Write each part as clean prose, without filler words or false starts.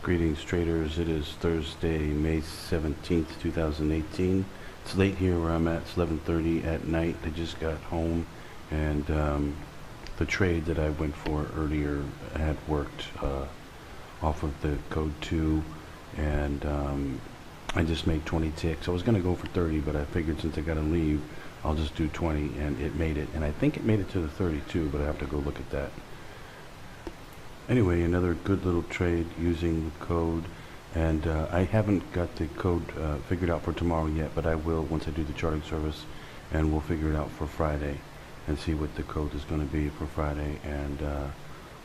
Greetings traders, it is Thursday, May 17th, 2018. It's late here where I'm at, it's 11:30 at night. I just got home and the trade that I went for earlier had worked off of the code 2 and I just made 20 ticks. I was going to go for 30, but I figured since I got to leave, I'll just do 20, and it made it. And I think it made it to the 32, but I have to go look at that. Anyway, another good little trade using the code, and I haven't got the code figured out for tomorrow yet, but I will once I do the charting service, and we'll figure it out for Friday and see what the code is going to be for Friday, and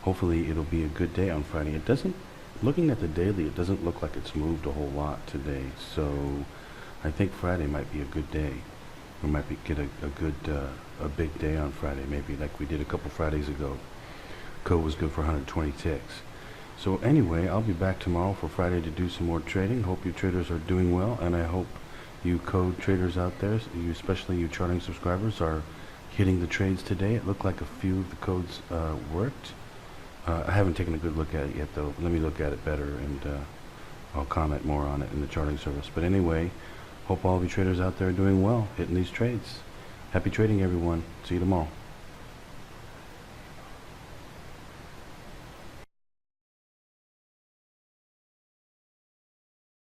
hopefully it'll be a good day on Friday. It doesn't, looking at the daily, it doesn't look like it's moved a whole lot today, so I think Friday might be a good day. We might get a good, a big day on Friday, maybe like we did a couple Fridays ago. Code was good for 120 ticks. So anyway, I'll be back tomorrow for Friday to do some more trading. Hope you traders are doing well, and I hope you code traders out there, you, especially you charting subscribers, are hitting the trades today. It looked like a few of the codes worked. I haven't taken a good look at it yet though. Let me look at it better, and I'll comment more on it in the charting service. But anyway, hope all of you traders out there are doing well, hitting these trades. Happy trading everyone. See you tomorrow.